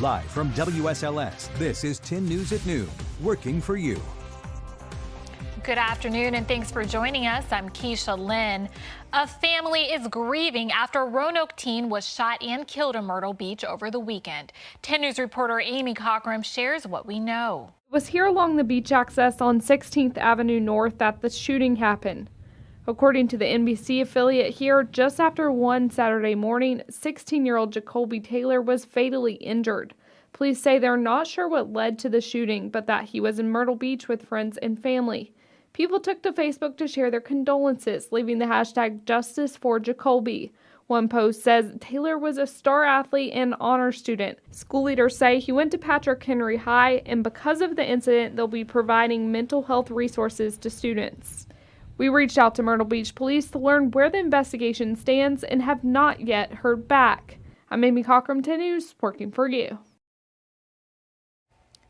Live from WSLS, this is 10 News at Noon, working for you. Good afternoon and thanks for joining us. I'm Keshia Lynn. A family is grieving after a Roanoke teen was shot and killed in Myrtle Beach over the weekend. 10 News reporter Amy Cochran shares what we know. It was here along the beach access on 16th Avenue North that the shooting happened. According to the NBC affiliate here, just after 1 Saturday morning, 16-year-old Jacoby Taylor was fatally injured. Police say they're not sure what led to the shooting, but that he was in Myrtle Beach with friends and family. People took to Facebook to share their condolences, leaving the hashtag Justice for Jacoby. One post says Taylor was a star athlete and honor student. School leaders say he went to Patrick Henry High, and because of the incident, they'll be providing mental health resources to students. We reached out to Myrtle Beach Police to learn where the investigation stands and have not yet heard back. I'm Amy Cochran, 10 News, working for you.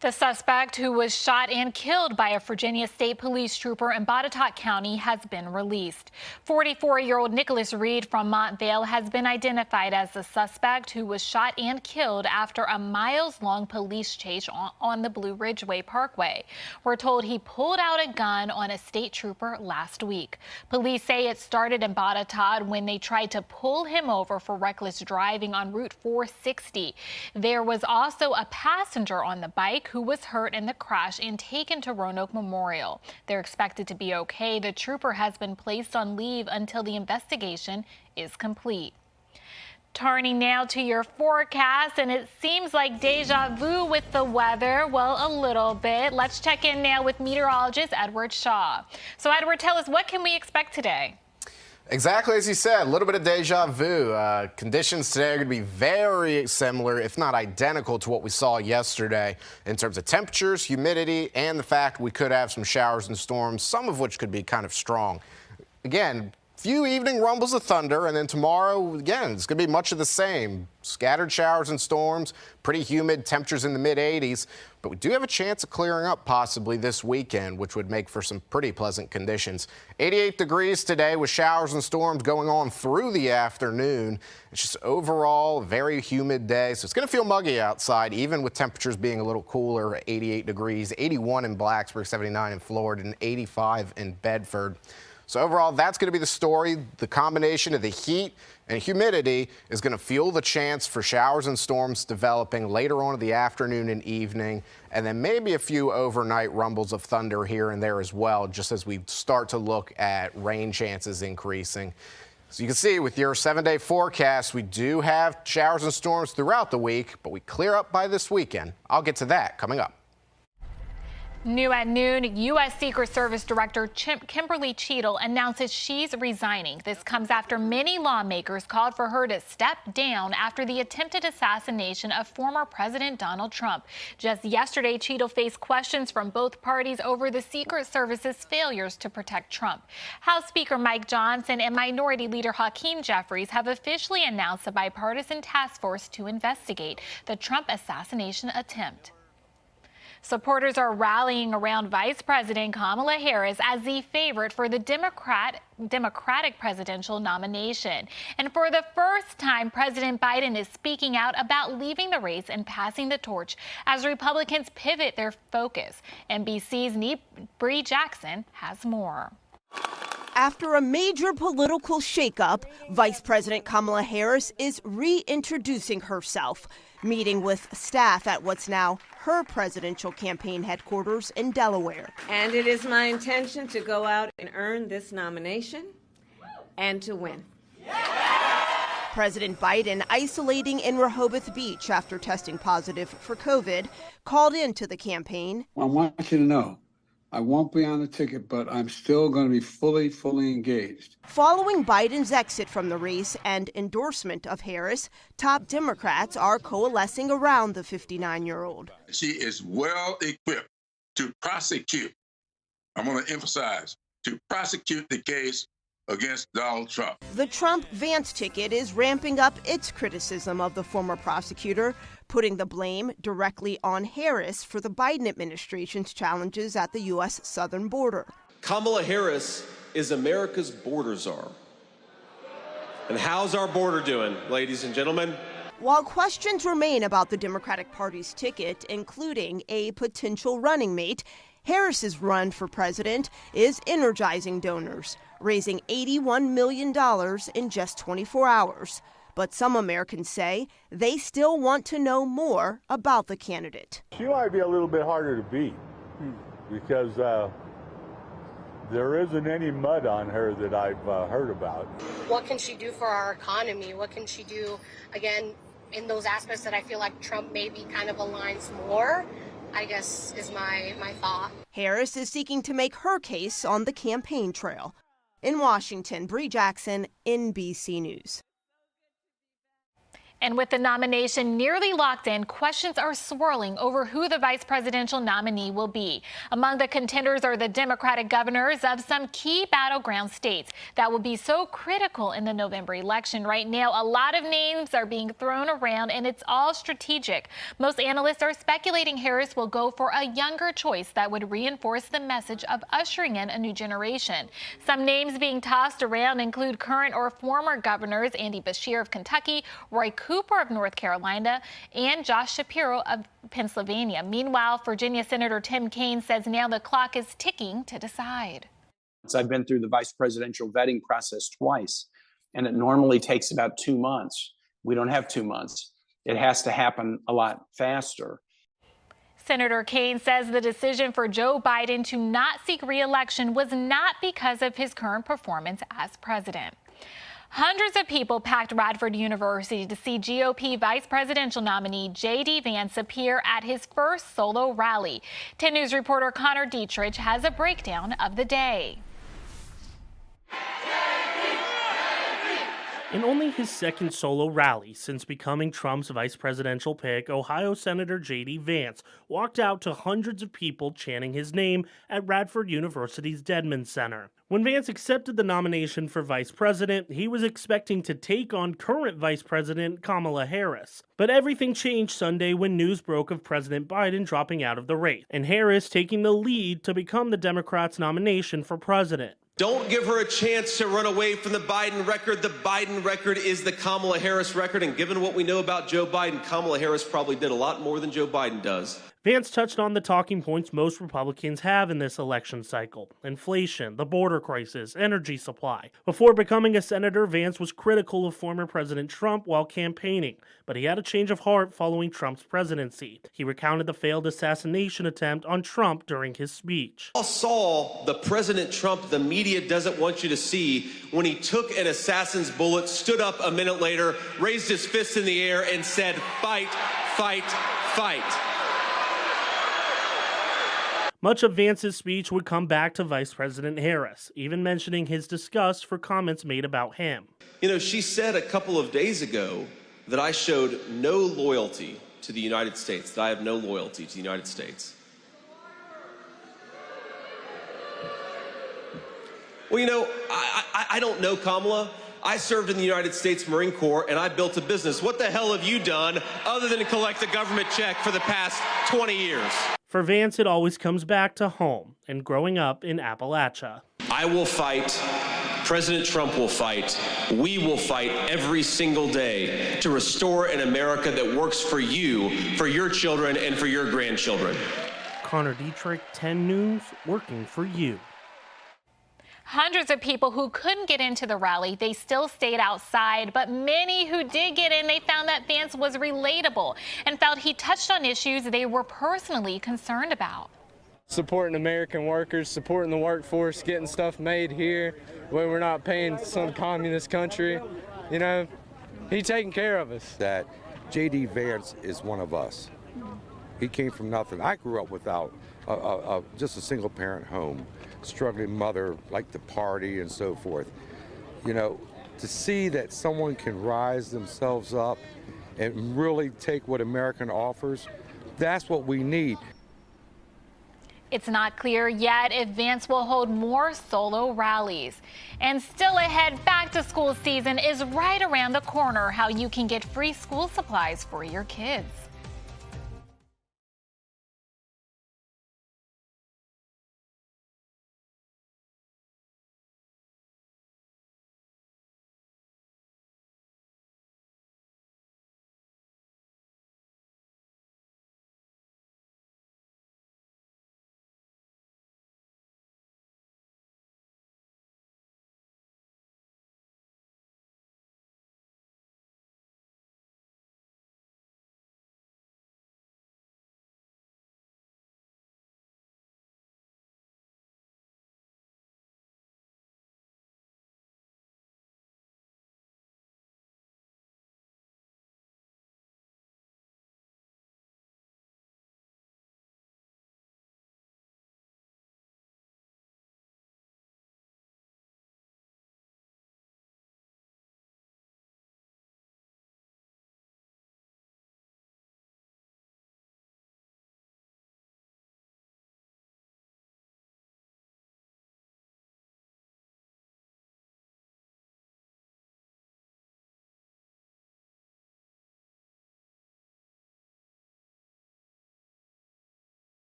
The suspect who was shot and killed by a Virginia State Police trooper in Botetourt County has been released. 44-year-old Nicholas Reed from Montvale has been identified as the suspect who was shot and killed after a miles-long police chase on the Blue Ridgeway Parkway. We're told he pulled out a gun on a state trooper last week. Police say it started in Botetourt when they tried to pull him over for reckless driving on Route 460. There was also a passenger on the bike who was hurt in the crash and taken to Roanoke Memorial. They're expected to be okay. The trooper has been placed on leave until the investigation is complete. Turning now to your forecast, and it seems like deja vu with the weather. Well, a little bit. Let's check in now with meteorologist Edward Shaw. So Edward, tell us, what can we expect today? Exactly as you said, a little bit of deja vu. Conditions today are going to be very similar, if not identical, to what we saw yesterday in terms of temperatures, humidity, and the fact we could have some showers and storms, some of which could be kind of strong. Again, few evening rumbles of thunder, and then tomorrow, again, it's going to be much of the same. Scattered showers and storms, pretty humid, temperatures in the mid-80s. But we do have a chance of clearing up possibly this weekend, which would make for some pretty pleasant conditions. 88 degrees today with showers and storms going on through the afternoon. It's just overall a very humid day, so it's going to feel muggy outside, even with temperatures being a little cooler at 88 degrees, 81 in Blacksburg, 79 in Florida, and 85 in Bedford. So overall, that's going to be the story. The combination of the heat and humidity is going to fuel the chance for showers and storms developing later on in the afternoon and evening, and then maybe a few overnight rumbles of thunder here and there as well, just as we start to look at rain chances increasing. So you can see with your 7-day forecast, we do have showers and storms throughout the week, but we clear up by this weekend. I'll get to that coming up. New at noon, U.S. Secret Service Director Kimberly Cheadle announces she's resigning. This comes after many lawmakers called for her to step down after the attempted assassination of former President Donald Trump. Just yesterday, Cheadle faced questions from both parties over the Secret Service's failures to protect Trump. House Speaker Mike Johnson and Minority Leader Hakeem Jeffries have officially announced a bipartisan task force to investigate the Trump assassination attempt. Supporters are rallying around Vice President Kamala Harris as the favorite for the Democratic presidential nomination. And for the first time, President Biden is speaking out about leaving the race and passing the torch as Republicans pivot their focus. NBC's Bree Jackson has more. After a major political shakeup, Vice President Kamala Harris is reintroducing herself, meeting with staff at what's now her presidential campaign headquarters in Delaware. And it is my intention to go out and earn this nomination and to win. President Biden, isolating in Rehoboth Beach after testing positive for COVID, called into the campaign. I want you to know, I won't be on the ticket, but I'm still going to be fully engaged. Following Biden's exit from the race and endorsement of Harris, top Democrats are coalescing around the 59-year-old. She is well equipped to prosecute, I'm going to emphasize, to prosecute the case against Donald Trump. The Trump-Vance ticket is ramping up its criticism of the former prosecutor, putting the blame directly on Harris for the Biden administration's challenges at the U.S. southern border. Kamala Harris is America's border czar. And how's our border doing, ladies and gentlemen? While questions remain about the Democratic Party's ticket, including a potential running mate, Harris's run for president is energizing donors, raising $81 million in just 24 hours. But some Americans say they still want to know more about the candidate. She might be a little bit harder to beat because there isn't any mud on her that I've heard about. What can she do for our economy? What can she do, again, in those aspects that I feel like Trump maybe kind of aligns more, I guess is my thought. Harris is seeking to make her case on the campaign trail. In Washington, Bree Jackson, NBC News. And with the nomination nearly locked in, questions are swirling over who the vice presidential nominee will be. Among the contenders are the Democratic governors of some key battleground states that will be so critical in the November election. Right now, a lot of names are being thrown around, and it's all strategic. Most analysts are speculating Harris will go for a younger choice that would reinforce the message of ushering in a new generation. Some names being tossed around include current or former governors Andy Beshear of Kentucky, Roy Cooper of North Carolina, and Josh Shapiro of Pennsylvania. Meanwhile, Virginia Senator Tim Kaine says now the clock is ticking to decide. I've been through the vice presidential vetting process twice, and it normally takes about 2 months. We don't have 2 months. It has to happen a lot faster. Senator Kaine says the decision for Joe Biden to not seek re-election was not because of his current performance as president. Hundreds of people packed Radford University to see GOP vice presidential nominee J.D. Vance appear at his first solo rally. 10 News reporter Connor Dietrich has a breakdown of the day. In only his second solo rally since becoming Trump's vice presidential pick, Ohio Senator J.D. Vance walked out to hundreds of people chanting his name at Radford University's Dedman Center. When Vance accepted the nomination for vice president, he was expecting to take on current vice president Kamala Harris. But everything changed Sunday when news broke of President Biden dropping out of the race, and Harris taking the lead to become the Democrats' nomination for president. Don't give her a chance to run away from the Biden record. The Biden record is the Kamala Harris record, and given what we know about Joe Biden, Kamala Harris probably did a lot more than Joe Biden does. Vance touched on the talking points most Republicans have in this election cycle: inflation, the border crisis, energy supply. Before becoming a senator, Vance was critical of former President Trump while campaigning, but he had a change of heart following Trump's presidency. He recounted the failed assassination attempt on Trump during his speech. I saw the President Trump the media doesn't want you to see when he took an assassin's bullet, stood up a minute later, raised his fist in the air and said, "Fight, fight, fight." Much of Vance's speech would come back to Vice President Harris, even mentioning his disgust for comments made about him. You know, she said a couple of days ago that I showed no loyalty to the United States, that I have no loyalty to the United States. Well, you know, I don't know Kamala. I served in the United States Marine Corps, and I built a business. What the hell have you done other than collect a government check for the past 20 years? For Vance, it always comes back to home and growing up in Appalachia. I will fight. President Trump will fight. We will fight every single day to restore an America that works for you, for your children, and for your grandchildren. Connor Dietrich, 10 News, working for you. Hundreds of people who couldn't get into the rally, they still stayed outside, but many who did get in, they found that Vance was relatable and felt he touched on issues they were personally concerned about. Supporting American workers, supporting the workforce, getting stuff made here where we're not paying some communist country. You know, he's taking care of us. That J.D. Vance is one of us. He came from nothing. I grew up without just a single parent home, struggling mother, like to party and so forth. You know, to see that someone can rise themselves up and really take what America offers, that's what we need. It's not clear yet if Vance will hold more solo rallies. And still ahead, back to school season is right around the corner. How you can get free school supplies for your kids.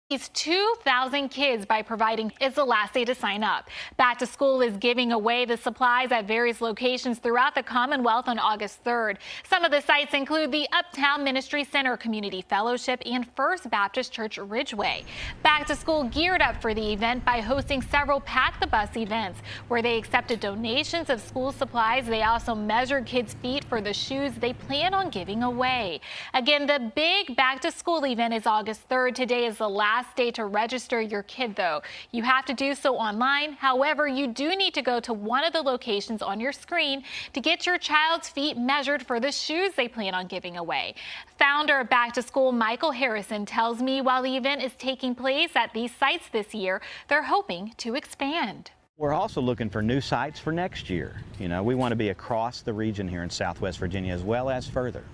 These 2,000 kids by providing is the last day to sign up. Back to School is giving away the supplies at various locations throughout the Commonwealth on August 3rd. Some of the sites include the Uptown Ministry Center Community Fellowship and First Baptist Church Ridgeway. Back to School geared up for the event by hosting several Pack the Bus events where they accepted donations of school supplies. They also measured kids' feet for the shoes they plan on giving away. Again, the big Back to School event is August 3rd. Today is the last day to register your kid, though. You have to do so online. However, you do need to go to one of the locations on your screen to get your child's feet measured for the shoes they plan on giving away. Founder of Back to School, Michael Harrison, tells me while the event is taking place at these sites this year, they're hoping to expand. We're also looking for new sites for next year. You know, we want to be across the region here in Southwest Virginia as well as further.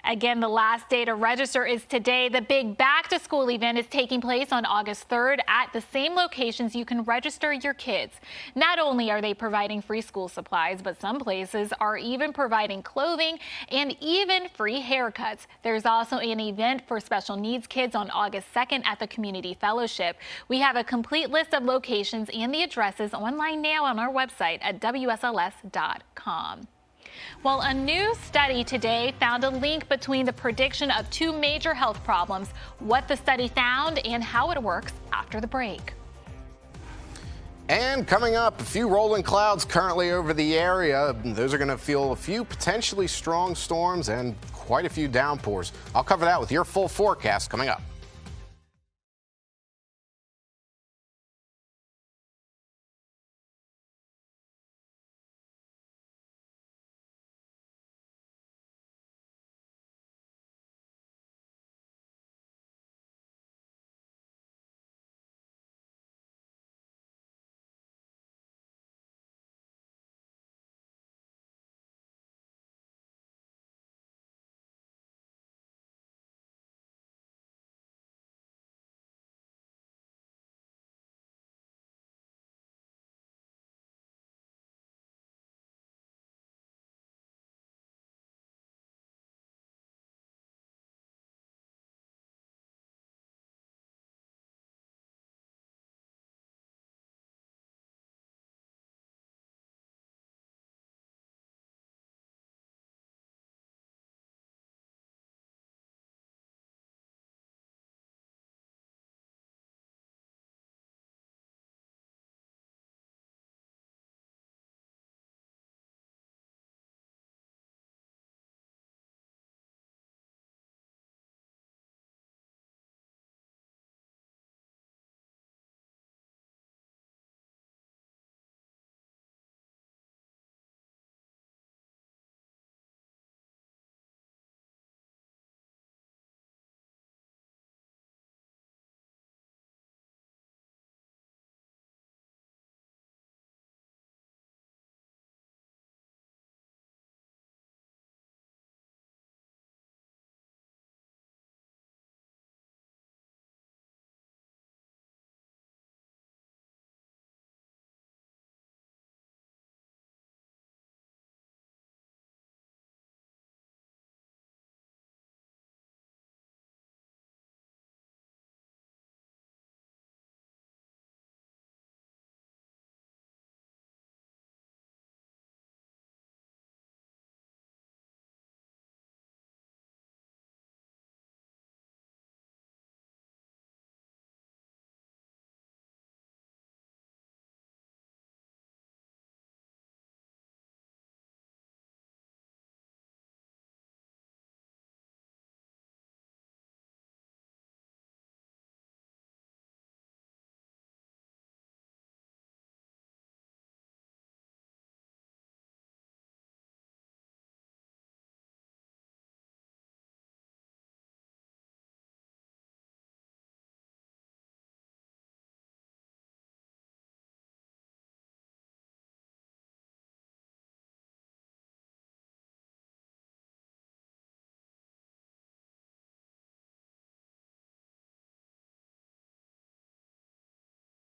Again, the last day to register is today. The big Back to School event is taking place on August 3rd at the same locations you can register your kids. Not only are they providing free school supplies, but some places are even providing clothing and even free haircuts. There's also an event for special needs kids on August 2nd at the Community Fellowship. We have a complete list of locations and the addresses online now on our website at WSLS.com. Well, a new study today found a link between the prediction of two major health problems, what the study found, and how it works after the break. And coming up, a few rolling clouds currently over the area. Those are going to feel a few potentially strong storms and quite a few downpours. I'll cover that with your full forecast coming up.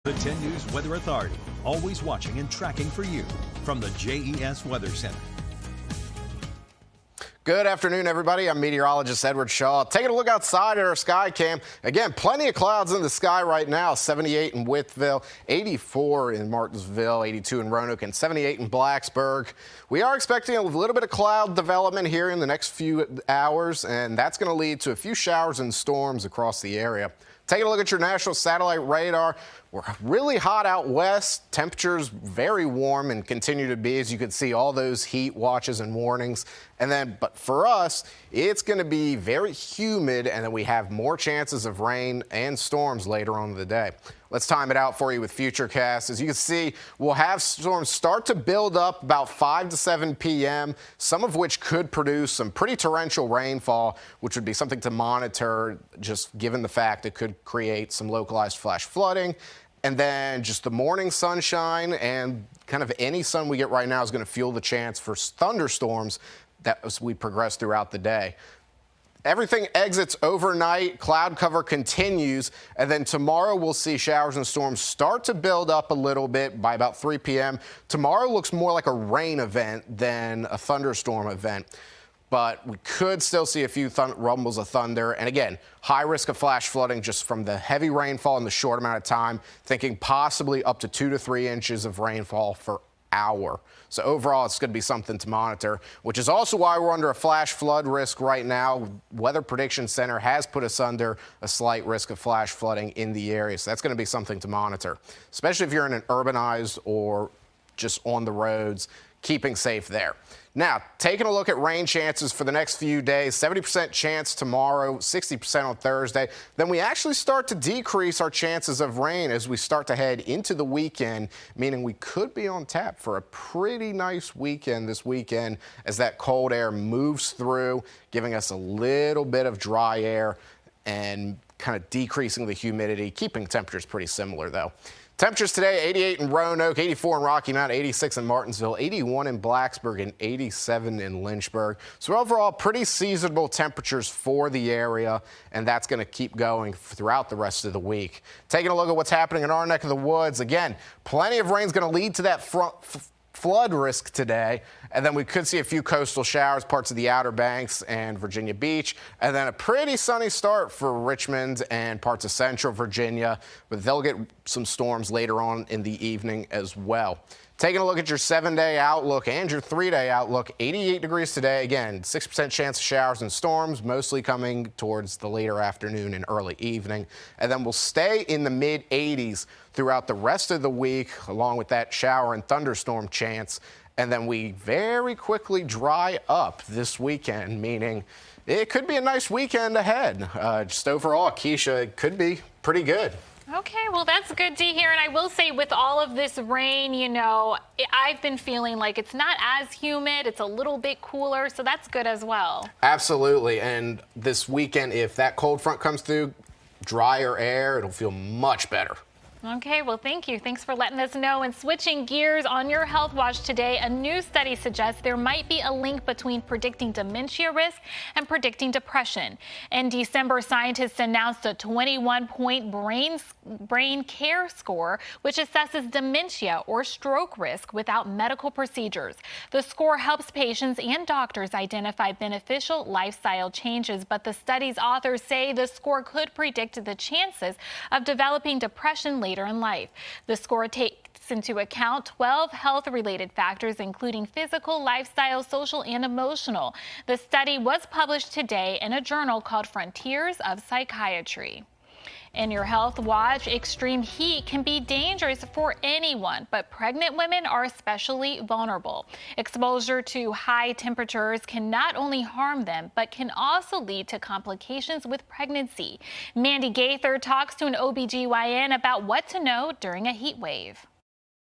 The 10 News Weather Authority, always watching and tracking for you from the JES Weather Center. Good afternoon, everybody. I'm meteorologist Edward Shaw. Taking a look outside at our sky cam. Again, plenty of clouds in the sky right now. 78 in Wytheville, 84 in Martinsville, 82 in Roanoke, and 78 in Blacksburg. We are expecting a little bit of cloud development here in the next few hours, and that's going to lead to a few showers and storms across the area. Taking a look at your national satellite radar. We're really hot out west. Temperatures very warm and continue to be, as you can see, all those heat watches and warnings. But for us, it's going to be very humid, and then we have more chances of rain and storms later on in the day. Let's time it out for you with Futurecast. As you can see, we'll have storms start to build up about 5 to 7 p.m., some of which could produce some pretty torrential rainfall, which would be something to monitor, just given the fact it could create some localized flash flooding. And then just the morning sunshine and kind of any sun we get right now is going to fuel the chance for thunderstorms as we progress throughout the day. Everything exits overnight, cloud cover continues, and then tomorrow we'll see showers and storms start to build up a little bit by about 3 p.m. Tomorrow looks more like a rain event than a thunderstorm event. But we could still see a few rumbles of thunder. And again, high risk of flash flooding just from the heavy rainfall in the short amount of time, thinking possibly up to 2 to 3 inches of rainfall per hour. So overall, it's going to be something to monitor, which is also why we're under a flash flood risk right now. Weather Prediction Center has put us under a slight risk of flash flooding in the area. So that's going to be something to monitor, especially if you're in an urbanized or just on the roads, keeping safe there. Now, taking a look at rain chances for the next few days, 70% chance tomorrow, 60% on Thursday. Then we actually start to decrease our chances of rain as we start to head into the weekend, meaning we could be on tap for a pretty nice weekend this weekend as that cold air moves through, giving us a little bit of dry air and kind of decreasing the humidity, keeping temperatures pretty similar, though. Temperatures today, 88 in Roanoke, 84 in Rocky Mount, 86 in Martinsville, 81 in Blacksburg, and 87 in Lynchburg. So overall, pretty seasonable temperatures for the area, and that's going to keep going throughout the rest of the week. Taking a look at what's happening in our neck of the woods, again, plenty of rain is going to lead to that flood risk today, and then we could see a few coastal showers, parts of the Outer Banks and Virginia Beach, and then a pretty sunny start for Richmond and parts of central Virginia, but they'll get some storms later on in the evening as well. Taking a look at your 7-day outlook and your 3-day outlook, 88 degrees today. Again, 6% chance of showers and storms, mostly coming towards the later afternoon and early evening. And then we'll stay in the mid-80s throughout the rest of the week, along with that shower and thunderstorm chance. And then we very quickly dry up this weekend, meaning it could be a nice weekend ahead. Just overall, Keshia, it could be pretty good. Okay, well, that's good to hear. And I will say with all of this rain, you know, I've been feeling like it's not as humid. It's a little bit cooler, so that's good as well. Absolutely. And this weekend, if that cold front comes through, drier air, it'll feel much better. Okay, well, thank you. Thanks for letting us know. And switching gears on your Health Watch today, a new study suggests there might be a link between predicting dementia risk and predicting depression. In December, scientists announced a 21-point brain care score, which assesses dementia or stroke risk without medical procedures. The score helps patients and doctors identify beneficial lifestyle changes, but the study's authors say the score could predict the chances of developing depression later in life. The score takes into account 12 health-related factors, including physical, lifestyle, social, and emotional. The study was published today in a journal called Frontiers of Psychiatry. In your Health Watch, extreme heat can be dangerous for anyone, but pregnant women are especially vulnerable. Exposure to high temperatures can not only harm them, but can also lead to complications with pregnancy. Mandy Gaither talks to an OBGYN about what to know during a heat wave.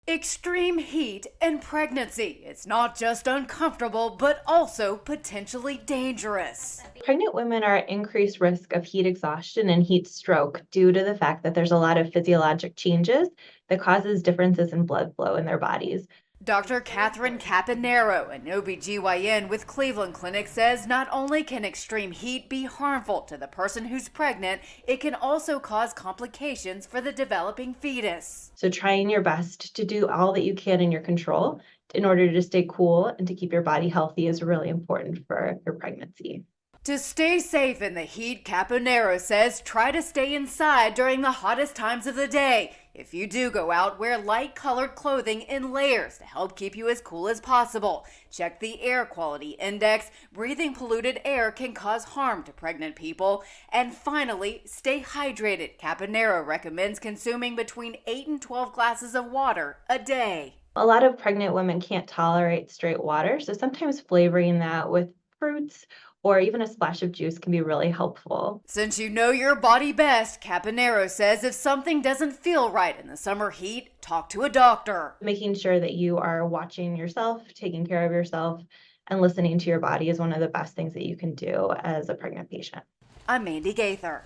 Extreme heat and pregnancy. It's not just uncomfortable, but also potentially dangerous. Pregnant women are at increased risk of heat exhaustion and heat stroke due to the fact that there's a lot of physiologic changes that causes differences in blood flow in their bodies. Dr. Catherine Caponero, an OBGYN with Cleveland Clinic, says not only can extreme heat be harmful to the person who's pregnant, it can also cause complications for the developing fetus. So trying your best to do all that you can in your control in order to stay cool and to keep your body healthy is really important for your pregnancy. To stay safe in the heat, Caponero says try to stay inside during the hottest times of the day. If you do go out, wear light-colored clothing in layers to help keep you as cool as possible. Check the air quality index. Breathing polluted air can cause harm to pregnant people. And finally, stay hydrated. Caponero recommends consuming between 8 and 12 glasses of water a day. A lot of pregnant women can't tolerate straight water, so sometimes flavoring that with fruits or even a splash of juice can be really helpful. Since you know your body best, Caponero says if something doesn't feel right in the summer heat, talk to a doctor. Making sure that you are watching yourself, taking care of yourself, and listening to your body is one of the best things that you can do as a pregnant patient. I'm Mandy Gaither.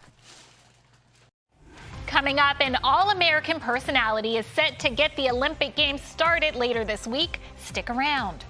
Coming up, an All-American personality is set to get the Olympic Games started later this week. Stick around.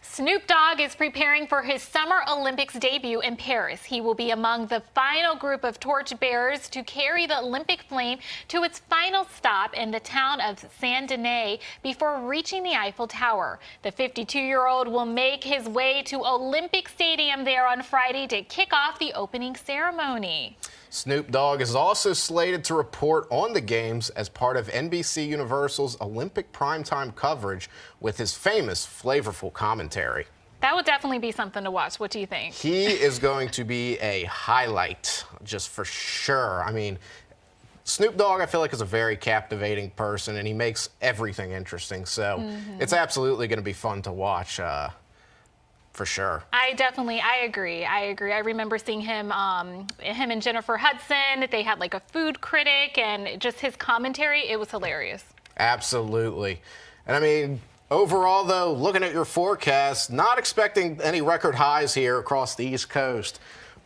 Snoop Dogg is preparing for his Summer Olympics debut in Paris. He will be among the final group of torchbearers to carry the Olympic flame to its final stop in the town of Saint-Denis before reaching the Eiffel Tower. The 52-year-old will make his way to Olympic Stadium there on Friday to kick off the opening ceremony. Snoop Dogg is also slated to report on the games as part of NBC Universal's Olympic primetime coverage with his famous flavorful commentary. That would definitely be something to watch. What do you think? He is going to be a highlight, just for sure. I mean, Snoop Dogg, I feel like, is a very captivating person, and he makes everything interesting. So it's absolutely going to be fun to watch, for sure. I agree. I remember seeing him and Jennifer Hudson. They had like a food critic, and just his commentary, it was hilarious. Absolutely. And I mean, overall, though, looking at your forecast, not expecting any record highs here across the East Coast.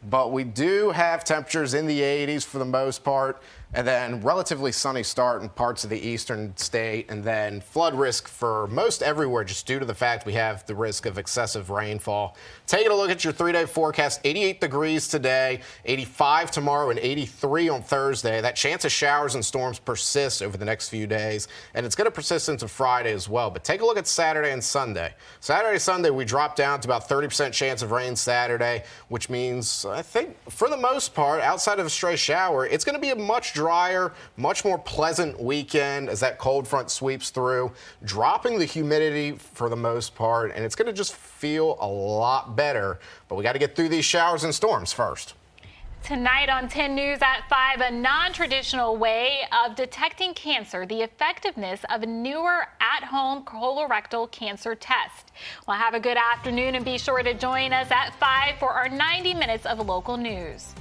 But we do have temperatures in the 80s for the most part, and then relatively sunny start in parts of the eastern state, and then flood risk for most everywhere just due to the fact we have the risk of excessive rainfall. Taking a look at your 3-day forecast, 88 degrees today, 85 tomorrow, and 83 on Thursday. That chance of showers and storms persists over the next few days, and it's going to persist into Friday as well. But take a look at Saturday and Sunday. Saturday, Sunday, we drop down to about 30% chance of rain Saturday, which means, I think, for the most part, outside of a stray shower, it's going to be a much drier, much more pleasant weekend as that cold front sweeps through, dropping the humidity for the most part, and it's going to just feel a lot better. But we got to get through these showers and storms first. Tonight on 10 News at 5, a non-traditional way of detecting cancer, the effectiveness of a newer at-home colorectal cancer test. Well, have a good afternoon and be sure to join us at 5 for our 90 minutes of local news.